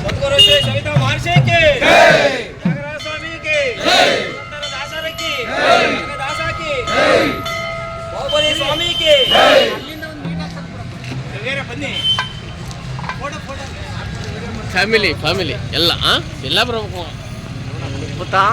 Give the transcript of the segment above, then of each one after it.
सद्गुरु श्री सविता महर्षि की नागराज स्वामी की दासर की दासा की बाहुबली स्वामी की बन्नी ಫ್ಯಾಮಿಲಿ ಎಲ್ಲ ಬರಬೇಕು ಗೊತ್ತಾ.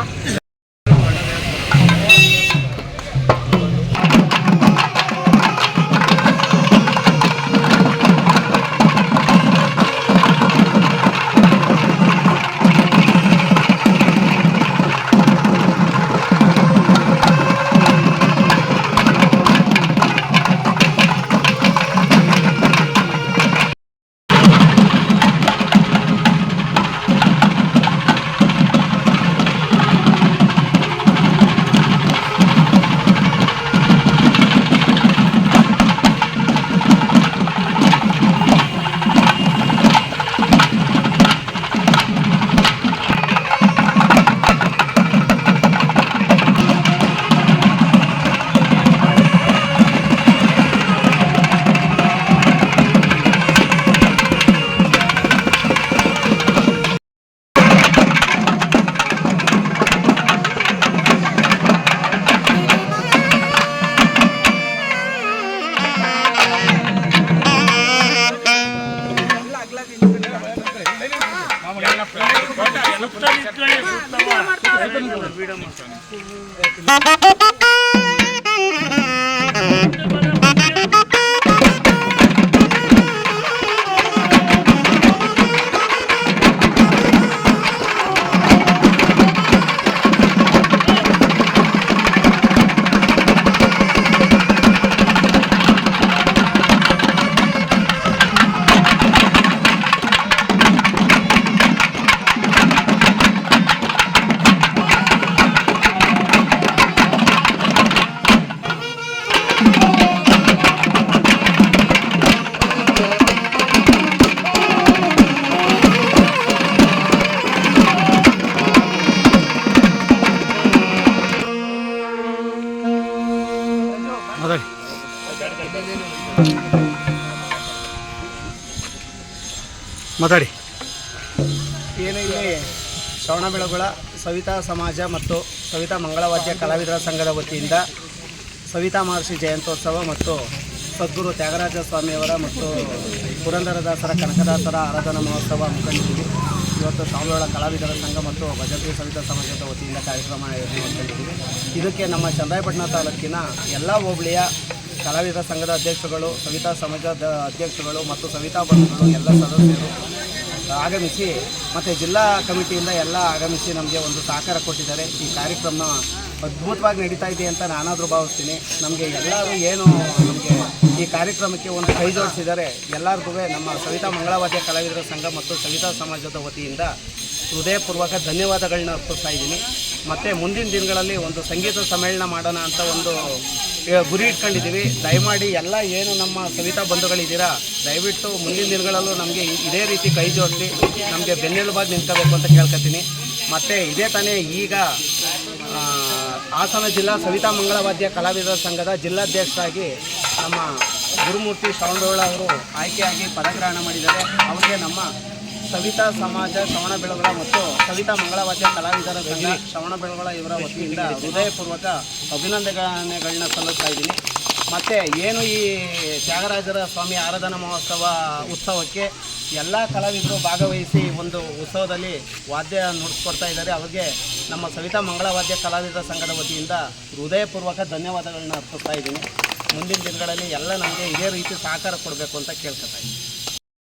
ಮಾತಾಡಿ. ಏನು ಇಲ್ಲಿ ಶ್ರವಣಬೆಳಗೊಳ ಸವಿತಾ ಸಮಾಜ ಮತ್ತು ಸವಿತಾ ಮಂಗಳವಾದ್ಯ ಕಲಾವಿದರ ಸಂಘದ ವತಿಯಿಂದ ಸವಿತಾ ಮಹರ್ಷಿ ಜಯಂತ್ಯೋತ್ಸವ ಮತ್ತು ಸದ್ಗುರು ತ್ಯಾಗರಾಜ ಸ್ವಾಮಿಯವರ ಮತ್ತು ಪುರಂದರದಾಸರ ಕನಕದಾಸರ ಆರಾಧನಾ ಮಹೋತ್ಸವ ಹಮ್ಮಿಕೊಂಡಿದ್ದೀವಿ. ಇವತ್ತು ಶ್ರವಣಬೆಳಗೊಳ ಕಲಾವಿದರ ಸಂಘ ಮತ್ತು ಭಜಂತ್ರಿ ಸವಿತಾ ಸಮಾಜದ ವತಿಯಿಂದ ಕಾರ್ಯಕ್ರಮ ಹಮ್ಮಿಕೊಂಡಿದ್ದೀವಿ. ಇದಕ್ಕೆ ನಮ್ಮ ಚನ್ನರಾಯಪಟ್ಟಣ ತಾಲೂಕಿನ ಎಲ್ಲ ಹೋಬಳಿಯ ಕಲಾವಿದರ ಸಂಘದ ಅಧ್ಯಕ್ಷರುಗಳು, ಸವಿತಾ ಸಮಾಜದ ಅಧ್ಯಕ್ಷರುಗಳು ಮತ್ತು ಸವಿತಾ ಬಂಧುಗಳು ಎಲ್ಲ ಸದಸ್ಯರು ಆಗಮಿಸಿ ಮತ್ತು ಜಿಲ್ಲಾ ಕಮಿಟಿಯಿಂದ ಎಲ್ಲ ಆಗಮಿಸಿ ನಮಗೆ ಒಂದು ಸಹಕಾರ ಕೊಟ್ಟಿದ್ದಾರೆ. ಈ ಕಾರ್ಯಕ್ರಮ ಅದ್ಭುತವಾಗಿ ನಡೀತಾ ಇದೆ ಅಂತ ನಾನಾದರೂ ಭಾವಿಸ್ತೀನಿ. ನಮಗೆ ಎಲ್ಲರೂ ಏನು ನಮಗೆ ಈ ಕಾರ್ಯಕ್ರಮಕ್ಕೆ ಒಂದು ಕೈ ಜೋಡಿಸಿದ್ದಾರೆ. ಎಲ್ಲರಿಗೂ ನಮ್ಮ ಸವಿತಾ ಮಂಗಳವಾದ್ಯ ಕಲಾವಿದರ ಸಂಘ ಮತ್ತು ಸವಿತಾ ಸಮಾಜದ ವತಿಯಿಂದ ಹೃದಯಪೂರ್ವಕ ಧನ್ಯವಾದಗಳನ್ನ ಅರ್ಪಿಸ್ತಾ ಇದ್ದೀನಿ. ಮತ್ತು ಮುಂದಿನ ದಿನಗಳಲ್ಲಿ ಒಂದು ಸಂಗೀತ ಸಮ್ಮೇಳನ ಮಾಡೋಣ ಅಂತ ಒಂದು ಗುರಿ ಇಟ್ಕೊಂಡಿದ್ದೀವಿ. ದಯಮಾಡಿ ಎಲ್ಲ ಏನು ನಮ್ಮ ಸವಿತಾ ಬಂಧುಗಳಿದ್ದೀರಾ, ದಯವಿಟ್ಟು ಮುಂದಿನ ದಿನಗಳಲ್ಲೂ ನಮಗೆ ಇದೇ ರೀತಿ ಕೈ ಜೋಡಿಸಿ ನಮಗೆ ಬೆನ್ನೆಲುಬಾಗಿ ನಿಂತ್ಕೋಬೇಕು ಅಂತ ಕೇಳ್ಕೊತೀನಿ. ಮತ್ತು ಇದೇ ತಾನೇ ಈಗ ಹಾಸನ ಜಿಲ್ಲಾ ಸವಿತಾ ಮಂಗಳವಾದ್ಯ ಕಲಾವಿದರ ಸಂಘದ ಜಿಲ್ಲಾಧ್ಯಕ್ಷರಾಗಿ ನಮ್ಮ ಗುರುಮೂರ್ತಿ ಶ್ರವಣಬೆಳಗೊಳ ಅವರು ಆಯ್ಕೆಯಾಗಿ ಪದಗ್ರಹಣ ಮಾಡಿದ್ದಾರೆ. ಅವರಿಗೆ ನಮ್ಮ ಸವಿತಾ ಸಮಾಜ ಶ್ರವಣಬೆಳಗೊಳ ಮತ್ತು ಸವಿತಾ ಮಂಗಳವಾದ್ಯ ಕಲಾವಿದರ ಸಂಘ ಶ್ರವಣಬೆಳಗೊಳ ಇವರ ವತಿಯಿಂದ ಹೃದಯಪೂರ್ವಕ ಅಭಿನಂದನೆಗಳನ್ನ ಸಲ್ಲಿಸ್ತಾ ಇದ್ದೀನಿ. ಮತ್ತು ಏನು ಈ ತ್ಯಾಗರಾಜರ ಸ್ವಾಮಿ ಆರಾಧನಾ ಉತ್ಸವಕ್ಕೆ ಎಲ್ಲ ಕಲಾವಿದರು ಭಾಗವಹಿಸಿ ಒಂದು ಉತ್ಸವದಲ್ಲಿ ವಾದ್ಯ ನುಡಿಸ್ಕೊಡ್ತಾ ಇದ್ದಾರೆ. ಅವರಿಗೆ ನಮ್ಮ ಸವಿತಾ ಮಂಗಳವಾದ್ಯ ಕಲಾವಿದರ ಸಂಘದ ವತಿಯಿಂದ ಹೃದಯಪೂರ್ವಕ ಧನ್ಯವಾದಗಳನ್ನ ಅರ್ಪಿಸ್ತಾ ಇದ್ದೀನಿ. ಮುಂದಿನ ದಿನಗಳಲ್ಲಿ ಎಲ್ಲ ನಮಗೆ ಇದೇ ರೀತಿ ಸಹಕಾರ ಕೊಡಬೇಕು ಅಂತ ಕೇಳ್ಕೊತಾ ಇದ್ದೀನಿ.